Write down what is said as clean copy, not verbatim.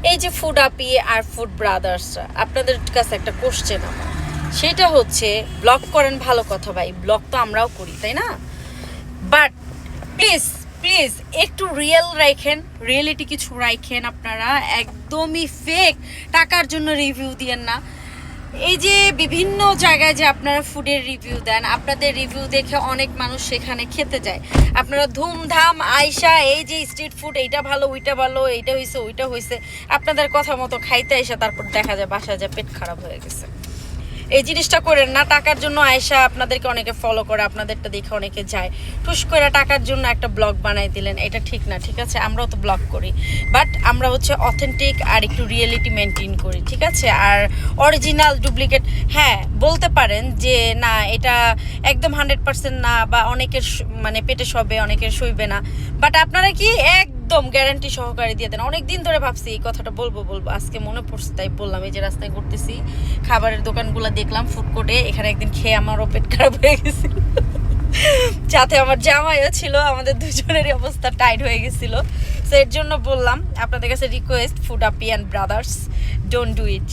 এই যে ফুড আপি আর food brothers, আপনাদের কাছে একটা কোশ্চেন আমার, সেটা হচ্ছে ব্লগ করেন ভালো কথা ভাই, ব্লগ তো আমরাও করি তাই না, বাট প্লিজ প্লিজ একটু রিয়েল রাখেন, রিয়েলিটি কিছু রাখেন। আপনারা একদমই ফেক টাকার জন্য রিভিউ দিয়েন না। এই যে বিভিন্ন জায়গায় যে আপনারা ফুডের রিভিউ দেন, আপনাদের রিভিউ দেখে অনেক মানুষ সেখানে খেতে যায়। আপনারা ধুমধাম আয়সা এই যে স্ট্রিট ফুড এইটা ভালো ওইটা ভালো এইটা হয়েছে ওইটা হয়েছে, আপনাদের কথা মতো খাইতে আইসা তারপর দেখা যায় বাসায় যায় পেট খারাপ হয়ে গেছে। এই জিনিসটা করেন না। টাকার জন্য আয়সা আপনাদেরকে অনেকে ফলো করে, আপনাদেরটা দেখে অনেকে যায়, টুস করে টাকার জন্য একটা ব্লগ বানাই দিলেন, এটা ঠিক না। ঠিক আছে, আমরাও তো ব্লগ করি, বাট আমরা হচ্ছে অথেন্টিক আর একটু রিয়েলিটি মেনটেন করি। ঠিক আছে, আর অরিজিনাল ডুপ্লিকেট হ্যাঁ বলতে পারেন যে না এটা একদম 100% না, বা অনেকের মানে পেটে সবে অনেকের সইবে না, বাট আপনারা কি একদম গ্যারান্টি সহকারে দিয়ে দেন। অনেক দিন ধরে ভাবছি এই কথাটা বলবো আজকে মনে পড়ছে তাই বললাম। এই যে রাস্তায় ঘুরতেছি, খাবারের দোকানগুলো দেখলাম ফুড কোর্টে, এখানে একদিন খেয়ে আমারও পেট খারাপ হয়ে গেছিল, সাথে আমার জামাইও ছিল, আমাদের দুজনেরই অবস্থা টাইট হয়ে গেছিল। সো এর জন্য বললাম আপনাদের কাছে request, food Api and brothers, don't do it.